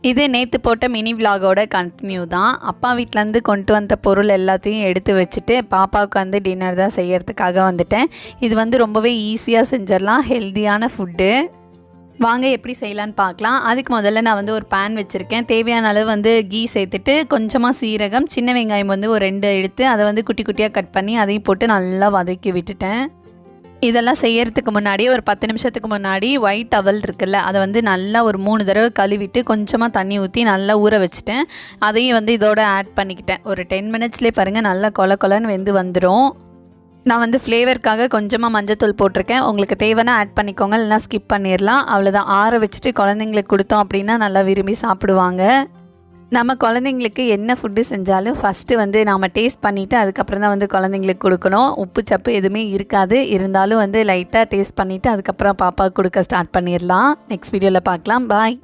இது நேற்று போட்ட மினி விலாகோட கண்டினியூ தான். அப்பா வீட்டிலேருந்து கொண்டு வந்த பொருள் எல்லாத்தையும் எடுத்து வச்சுட்டு பாப்பாவுக்கு வந்து டின்னர் தான் செய்யறதுக்காக வந்துட்டேன். இது வந்து ரொம்பவே ஈஸியாக செஞ்சிடலாம், ஹெல்த்தியான ஃபுட்டு. வாங்க எப்படி செய்யலான்னு பார்க்கலாம். அதுக்கு முதல்ல நான் வந்து ஒரு பேன் வச்சுருக்கேன். தேவையான அளவு வந்து கீ சேர்த்துட்டு கொஞ்சமாக சீரகம், சின்ன வெங்காயம் வந்து ஒரு 2 எடுத்து அதை வந்து குட்டி குட்டியாக கட் பண்ணி அதையும் போட்டு நல்லா வதக்கி விட்டுட்டேன். இதெல்லாம் செய்யறதுக்கு முன்னாடி ஒரு 10 நிமிஷத்துக்கு முன்னாடி ஒயிட் டவல் இருக்குல்ல, அதை வந்து நல்லா ஒரு 3 தடவை கழுவிட்டு கொஞ்சமாக தண்ணி ஊற்றி நல்லா ஊற வச்சுட்டேன். அதையும் வந்து இதோட ஆட் பண்ணிக்கிட்டேன். ஒரு 10 மினிட்ஸ்லேயே பாருங்கள் நல்லா கொல கொலன்னு வெந்து வந்துடும். நான் வந்து ஃப்ளேவருக்காக கொஞ்சமாக மஞ்சத்தூள் போட்டிருக்கேன். உங்களுக்கு தேவைன்னா ஆட் பண்ணிக்கோங்க, இல்லைனா ஸ்கிப் பண்ணிடலாம். அவ்வளோதான். ஆற வச்சுட்டு குழந்தைங்களுக்கு கொடுத்தோம் அப்படின்னா நல்லா விரும்பி சாப்பிடுவாங்க. நம்ம குழந்தைங்களுக்கு என்ன ஃபுட்டு செஞ்சாலும் ஃபஸ்ட்டு வந்து நாம் டேஸ்ட் பண்ணிவிட்டு அதுக்கப்புறம் தான் வந்து குழந்தைங்களுக்கு கொடுக்கணும். உப்பு சப்பு எதுவுமே இருக்காது. இருந்தாலும் வந்து லைட்டாக டேஸ்ட் பண்ணிவிட்டு அதுக்கப்புறம் பாப்பாவுக்கு கொடுக்க ஸ்டார்ட் பண்ணிடலாம். நெக்ஸ்ட் வீடியோவில் பார்க்கலாம். பாய்.